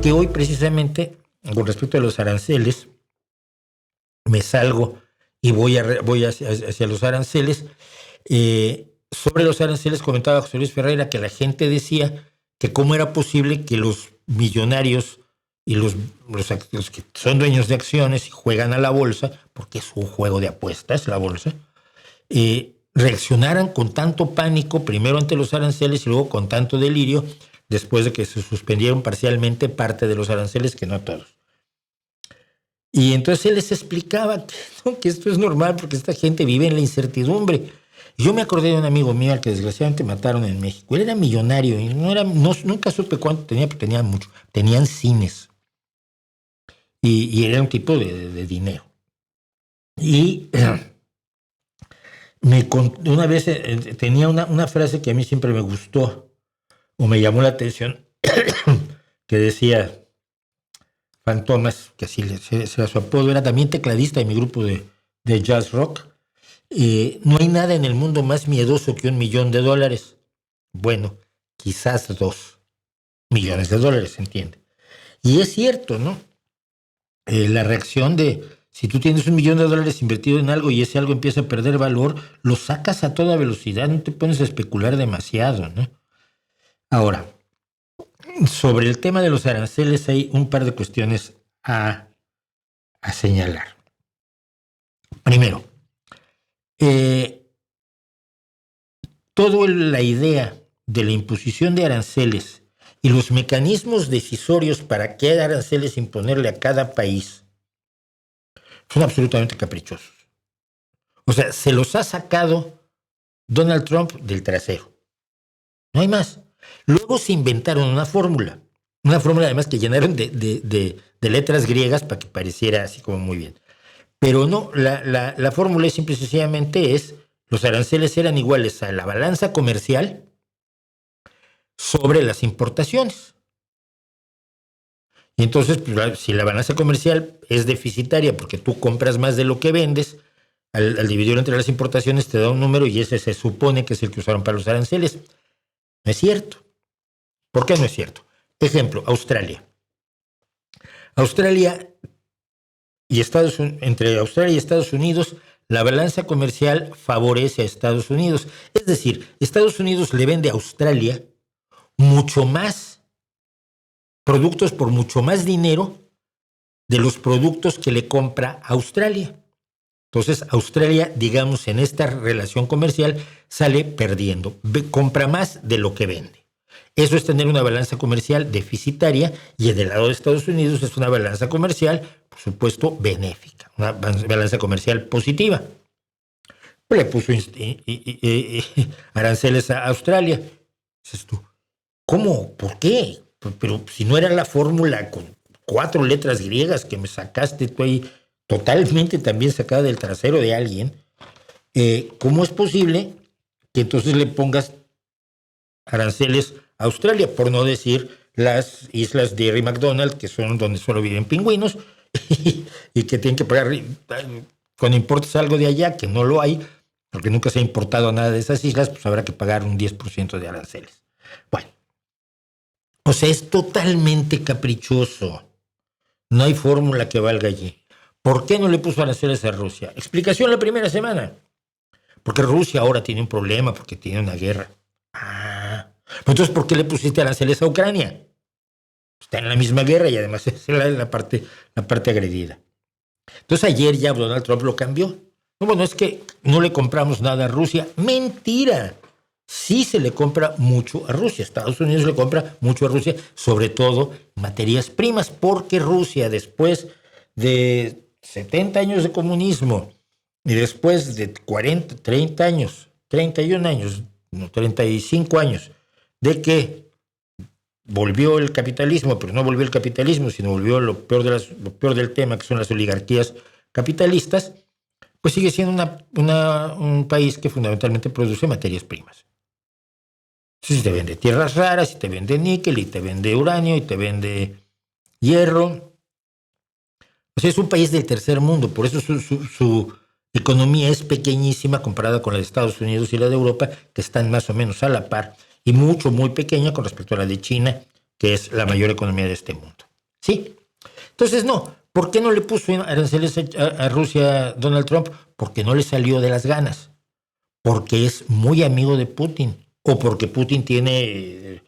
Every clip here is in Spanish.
que hoy precisamente, con respecto a los aranceles, me salgo y voy hacia los aranceles. Sobre los aranceles comentaba José Luis Ferreira que la gente decía que cómo era posible que los millonarios y los que son dueños de acciones y juegan a la bolsa, porque es un juego de apuestas la bolsa, reaccionaran con tanto pánico, primero ante los aranceles y luego con tanto delirio, después de que se suspendieron parcialmente parte de los aranceles, que no todos. Y entonces él les explicaba que esto es normal porque esta gente vive en la incertidumbre. Y yo me acordé de un amigo mío al que desgraciadamente mataron en México. Él era millonario y nunca supe cuánto tenía, pero tenía mucho. Tenían cines. Y era un tipo de dinero. Y una vez tenía una frase que a mí siempre me gustó o me llamó la atención, que decía Fantomas, que así era su apodo, era también tecladista de mi grupo de jazz rock. No hay nada en el mundo más miedoso que $1.000.000. Bueno, quizás $2 millones, ¿se entiende? Y es cierto, ¿no? La reacción de, si tú tienes $1 millón invertido en algo y ese algo empieza a perder valor, lo sacas a toda velocidad, no te pones a especular demasiado, ¿no? Ahora, sobre el tema de los aranceles hay un par de cuestiones a señalar. Primero, toda la idea de la imposición de aranceles y los mecanismos decisorios para qué aranceles imponerle a cada país son absolutamente caprichosos. O sea, se los ha sacado Donald Trump del trasero. No hay más. Luego se inventaron una fórmula además que llenaron de letras griegas para que pareciera así como muy bien. Pero no, la fórmula simple y sencillamente los aranceles eran iguales a la balanza comercial sobre las importaciones. Y entonces, pues, si la balanza comercial es deficitaria porque tú compras más de lo que vendes, al dividirlo entre las importaciones te da un número y ese se supone que es el que usaron para los aranceles. No es cierto. ¿Por qué no es cierto? Ejemplo, Australia. Entre Australia y Estados Unidos, la balanza comercial favorece a Estados Unidos. Es decir, Estados Unidos le vende a Australia mucho más productos por mucho más dinero de los productos que le compra a Australia. Entonces, Australia, digamos, en esta relación comercial sale perdiendo, compra más de lo que vende. Eso es tener una balanza comercial deficitaria y del lado de Estados Unidos es una balanza comercial, por supuesto, benéfica, una balanza comercial positiva. Le puso aranceles a Australia. Dices tú, ¿cómo? ¿Por qué? Pero si no era la fórmula con 4 letras griegas que me sacaste tú ahí, totalmente también sacada del trasero de alguien, ¿cómo es posible que entonces le pongas aranceles a Australia? Por no decir las islas de Erie McDonald, que son donde solo viven pingüinos, y que tienen que pagar cuando importes algo de allá, que no lo hay, porque nunca se ha importado nada de esas islas, pues habrá que pagar un 10% de aranceles. Bueno, o sea, es totalmente caprichoso. No hay fórmula que valga allí. ¿Por qué no le puso aranceles a Rusia? Explicación la primera semana. Porque Rusia ahora tiene un problema, porque tiene una guerra. Entonces, ¿por qué le pusiste aranceles a Ucrania? Está en la misma guerra y además es la parte agredida. Entonces ayer ya Donald Trump lo cambió. No, bueno, es que no le compramos nada a Rusia. ¡Mentira! Sí se le compra mucho a Rusia. Estados Unidos le compra mucho a Rusia, sobre todo materias primas, porque Rusia, después de 70 años de comunismo y después de 40, 30 años, 31 años, no, 35 años, de que volvió el capitalismo, pero no volvió el capitalismo, sino volvió lo peor del tema, que son las oligarquías capitalistas, pues sigue siendo un país que fundamentalmente produce materias primas. Si te vende tierras raras, y te vende níquel, y te vende uranio, y te vende hierro. O sea, es un país del tercer mundo, por eso su economía es pequeñísima comparada con la de Estados Unidos y la de Europa, que están más o menos a la par, y muy pequeña con respecto a la de China, que es la mayor economía de este mundo. ¿Sí? Entonces, no. ¿Por qué no le puso aranceles a Rusia Donald Trump? Porque no le salió de las ganas. Porque es muy amigo de Putin. O porque Putin tiene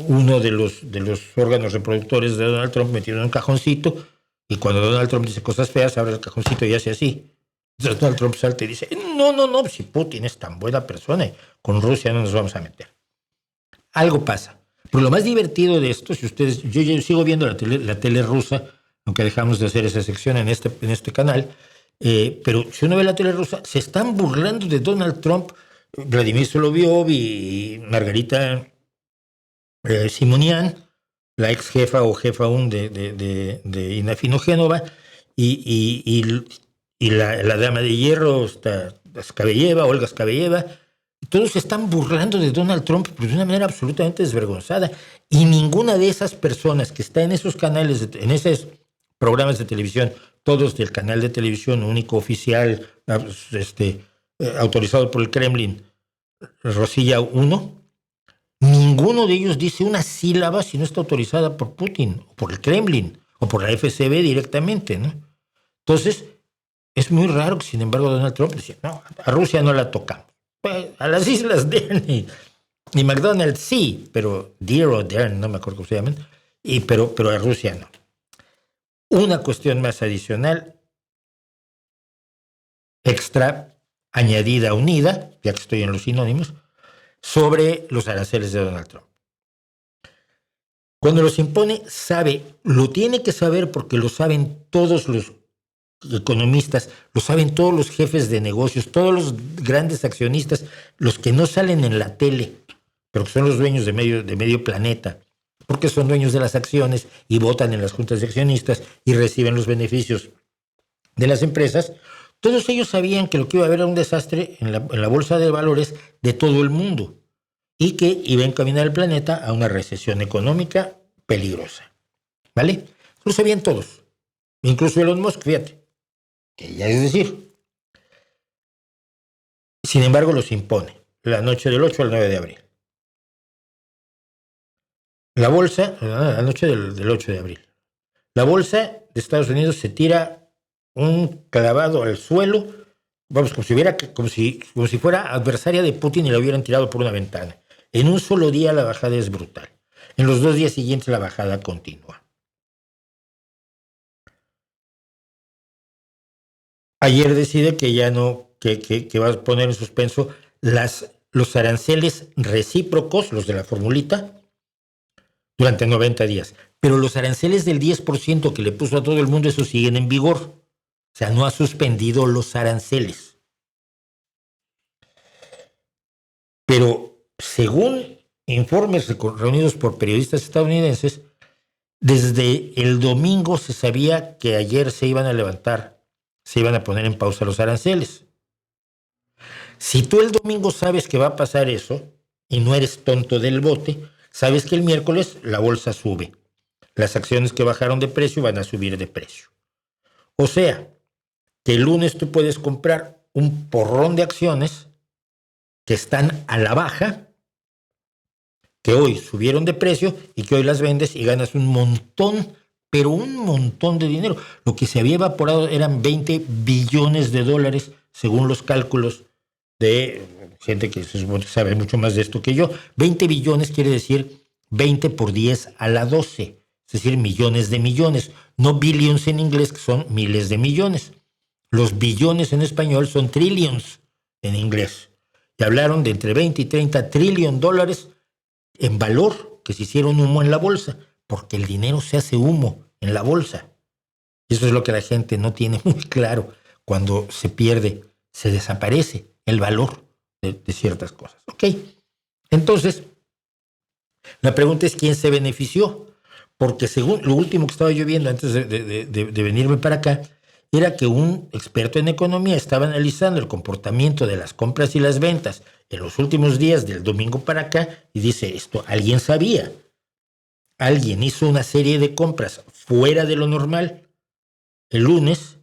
uno de los órganos reproductores de Donald Trump metido en un cajoncito. Y cuando Donald Trump dice cosas feas, abre el cajoncito y hace así. Entonces Donald Trump salta y dice, no, si Putin es tan buena persona, con Rusia no nos vamos a meter. Algo pasa. Pero lo más divertido de esto, si ustedes, yo sigo viendo la tele rusa, aunque dejamos de hacer esa sección en este canal, pero si uno ve la tele rusa, se están burlando de Donald Trump, Vladimir Solovyov y Margarita Simonian, la ex jefa o jefa aún de Inafino Génova, y la dama de hierro, Skabeyeva, Olga Skabeyeva. Todos se están burlando de Donald Trump pero de una manera absolutamente desvergonzada. Y ninguna de esas personas que está en esos canales, en esos programas de televisión, todos del canal de televisión único oficial, autorizado por el Kremlin, Rosilla 1, ninguno de ellos dice una sílaba si no está autorizada por Putin, o por el Kremlin, o por la FSB directamente, ¿no? Entonces, es muy raro que, sin embargo, Donald Trump decía, no, a Rusia no la tocamos. A las islas Dern y McDonald's sí, pero Deer o Dern, no me acuerdo cómo se llaman, pero a Rusia no. Una cuestión más adicional, extra, añadida, unida, ya que estoy en los sinónimos, sobre los aranceles de Donald Trump. Cuando los impone, lo tiene que saber porque lo saben todos los economistas, lo saben todos los jefes de negocios, todos los grandes accionistas, los que no salen en la tele, pero que son los dueños de medio planeta, porque son dueños de las acciones y votan en las juntas de accionistas y reciben los beneficios de las empresas. Todos ellos sabían que lo que iba a haber era un desastre en la bolsa de valores de todo el mundo y que iba a encaminar el planeta a una recesión económica peligrosa. ¿Vale? Lo sabían todos, incluso Elon Musk, fíjate, que ya es decir. Sin embargo, los impone la noche del 8 al 9 de abril. La bolsa, la noche del 8 de abril. La bolsa de Estados Unidos se tira un clavado al suelo, vamos, como si fuera adversaria de Putin y la hubieran tirado por una ventana. En un solo día la bajada es brutal. En los 2 días siguientes la bajada continúa. Ayer decide que ya no, que va a poner en suspenso los aranceles recíprocos, los de la formulita, durante 90 días. Pero los aranceles del 10% que le puso a todo el mundo, esos siguen en vigor. O sea, no ha suspendido los aranceles. Pero según informes reunidos por periodistas estadounidenses, desde el domingo se sabía que ayer se iban a levantar, se iban a poner en pausa los aranceles. Si tú el domingo sabes que va a pasar eso y no eres tonto del bote, sabes que el miércoles la bolsa sube. Las acciones que bajaron de precio van a subir de precio. O sea, que el lunes tú puedes comprar un porrón de acciones que están a la baja, que hoy subieron de precio y que hoy las vendes y ganas un montón, pero un montón de dinero. Lo que se había evaporado eran 20 billones de dólares, según los cálculos de gente que se supone que sabe mucho más de esto que yo. 20 billones quiere decir 20 por 10 a la 12, es decir, millones de millones. No billions en inglés, que son miles de millones. Los billones en español son trillions en inglés. Y hablaron de entre 20 y 30 trillion dólares en valor que se hicieron humo en la bolsa, porque el dinero se hace humo en la bolsa. Y eso es lo que la gente no tiene muy claro. Cuando se pierde, se desaparece el valor de ciertas cosas. ¿Ok? Entonces, la pregunta es quién se benefició. Porque según lo último que estaba yo viendo antes de venirme para acá, era que un experto en economía estaba analizando el comportamiento de las compras y las ventas en los últimos días del domingo para acá y dice esto, alguien sabía, alguien hizo una serie de compras fuera de lo normal el lunes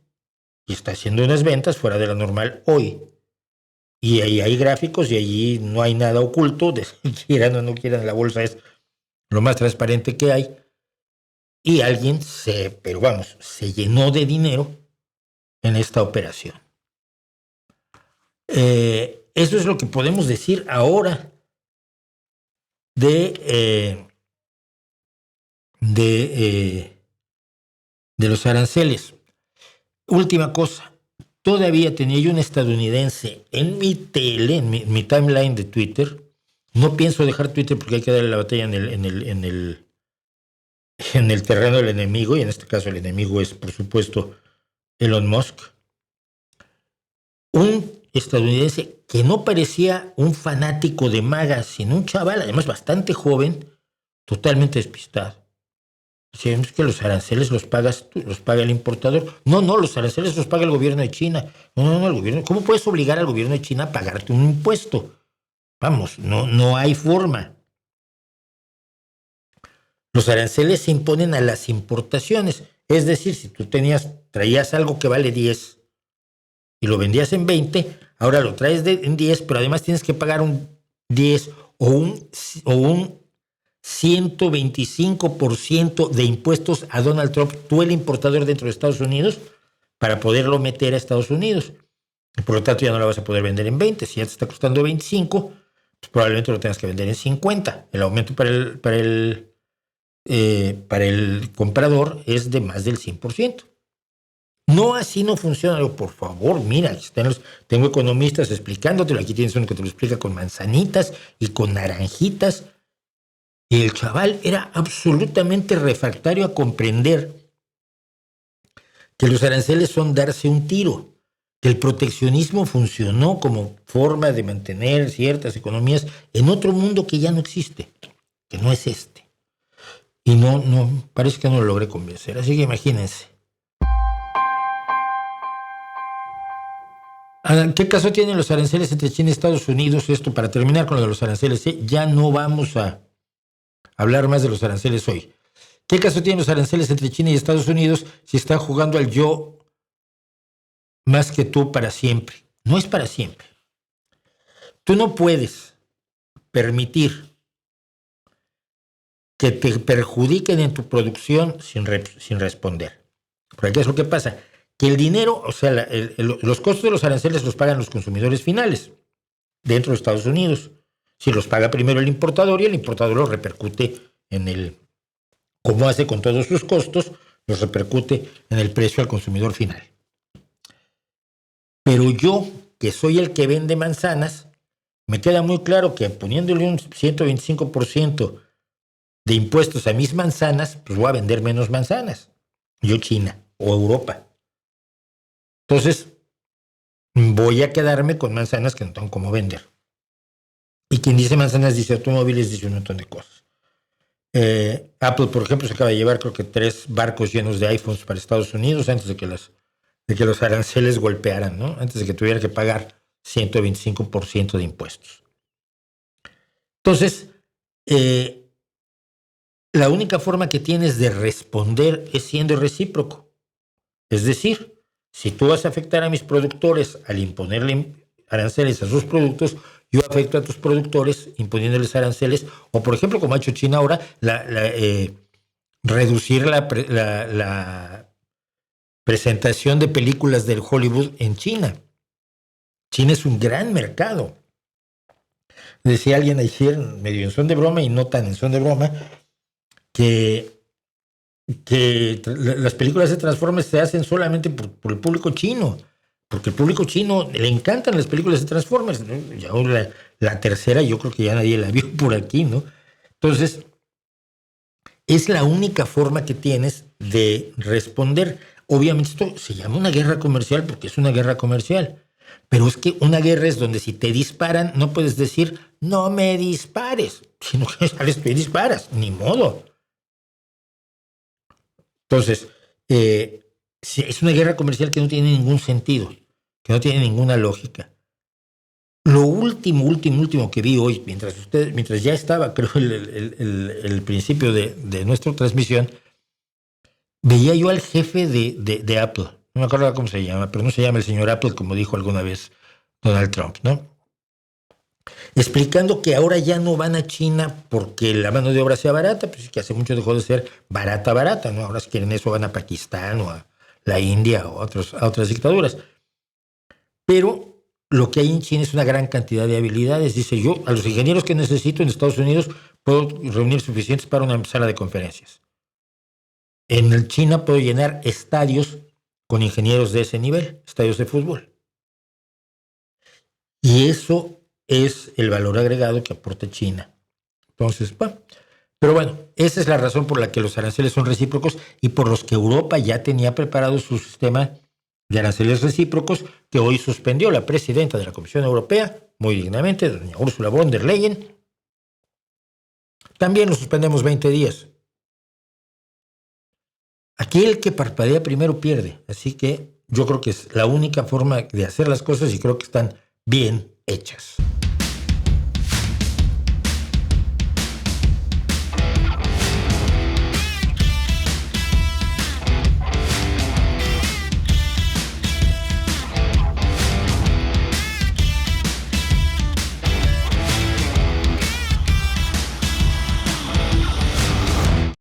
y está haciendo unas ventas fuera de lo normal hoy. Y ahí hay gráficos y allí no hay nada oculto, quieran o no quieran, la bolsa es lo más transparente que hay. y alguien se llenó de dinero en esta operación. Eso es lo que podemos decir ahora de los aranceles. Última cosa, todavía tenía yo un estadounidense en mi tele, en mi timeline de Twitter. No pienso dejar Twitter porque hay que darle la batalla en el terreno del enemigo, y en este caso el enemigo es, por supuesto, Elon Musk. Un estadounidense que no parecía un fanático de MAGA, sino un chaval, además bastante joven, totalmente despistado. Decía, es que los aranceles los pagas tú, los paga el importador. No, los aranceles los paga el gobierno de China. No, el gobierno. ¿Cómo puedes obligar al gobierno de China a pagarte un impuesto? Vamos, no hay forma. Los aranceles se imponen a las importaciones. Es decir, si tú traías algo que vale 10 y lo vendías en 20, ahora lo traes en 10, pero además tienes que pagar un 10 o un 125% de impuestos a Donald Trump, tú el importador dentro de Estados Unidos, para poderlo meter a Estados Unidos. Y por lo tanto ya no la vas a poder vender en 20. Si ya te está costando 25, pues probablemente lo tengas que vender en 50. El aumento para el comprador es de más del 100%. No, así no funciona. Por favor, mira, tengo economistas explicándotelo. Aquí tienes uno que te lo explica con manzanitas y con naranjitas. Y el chaval era absolutamente refractario a comprender que los aranceles son darse un tiro, que el proteccionismo funcionó como forma de mantener ciertas economías en otro mundo que ya no existe, que no es este. Y parece que no lo logré convencer. Así que imagínense. ¿Qué caso tienen los aranceles entre China y Estados Unidos? Esto para terminar con lo de los aranceles. Ya no vamos a hablar más de los aranceles hoy. ¿Qué caso tienen los aranceles entre China y Estados Unidos si están jugando al yo más que tú para siempre? No es para siempre. Tú no puedes permitir que te perjudiquen en tu producción sin responder. Porque ¿qué es lo que pasa? Que el dinero, o sea, los costos de los aranceles los pagan los consumidores finales dentro de Estados Unidos. Si los paga primero el importador y el importador los repercute como hace con todos sus costos, los repercute en el precio al consumidor final. Pero yo, que soy el que vende manzanas, me queda muy claro que poniéndole un 125% de impuestos a mis manzanas, pues voy a vender menos manzanas. Yo China o Europa. Entonces, voy a quedarme con manzanas que no tengo cómo vender. Y quien dice manzanas dice automóviles, dice un montón de cosas. Apple, por ejemplo, se acaba de llevar creo que 3 barcos llenos de iPhones para Estados Unidos antes de que los aranceles golpearan, ¿no? Antes de que tuviera que pagar 125% de impuestos. Entonces, la única forma que tienes de responder es siendo recíproco. Es decir, si tú vas a afectar a mis productores al imponerle aranceles a sus productos, yo afecto a tus productores imponiéndoles aranceles, o por ejemplo, como ha hecho China ahora, reducir la presentación de películas del Hollywood en China. China es un gran mercado. Decía alguien ayer, medio en son de broma y no tan en son de broma, que las películas de Transformers se hacen solamente por el público chino, porque el público chino le encantan las películas de Transformers, ¿no? Ya la tercera yo creo que ya nadie la vio por aquí, ¿no? Entonces, es la única forma que tienes de responder. Obviamente esto se llama una guerra comercial porque es una guerra comercial, pero es que una guerra es donde si te disparan no puedes decir no me dispares, sino que sales tú y disparas, ni modo. Entonces, es una guerra comercial que no tiene ningún sentido, que no tiene ninguna lógica. Lo último que vi hoy, mientras ya estaba, creo, el principio de nuestra transmisión, veía yo al jefe de Apple. No me acuerdo cómo se llama, pero no se llama el señor Apple como dijo alguna vez Donald Trump, ¿no? explicando que ahora ya no van a China porque la mano de obra sea barata, pues que hace mucho dejó de ser barata, ¿no? Ahora si quieren eso van a Pakistán o a la India o a otras dictaduras. Pero lo que hay en China es una gran cantidad de habilidades. Dice yo, a los ingenieros que necesito en Estados Unidos puedo reunir suficientes para una sala de conferencias. En China puedo llenar estadios con ingenieros de ese nivel, estadios de fútbol. Y eso es el valor agregado que aporta China. Entonces, bueno, pero bueno, esa es la razón por la que los aranceles son recíprocos y por los que Europa ya tenía preparado su sistema de aranceles recíprocos que hoy suspendió la presidenta de la Comisión Europea, muy dignamente, doña Ursula von der Leyen. También lo suspendemos 20 días. Aquí el que parpadea primero pierde, así que yo creo que es la única forma de hacer las cosas y creo que están bien hechas.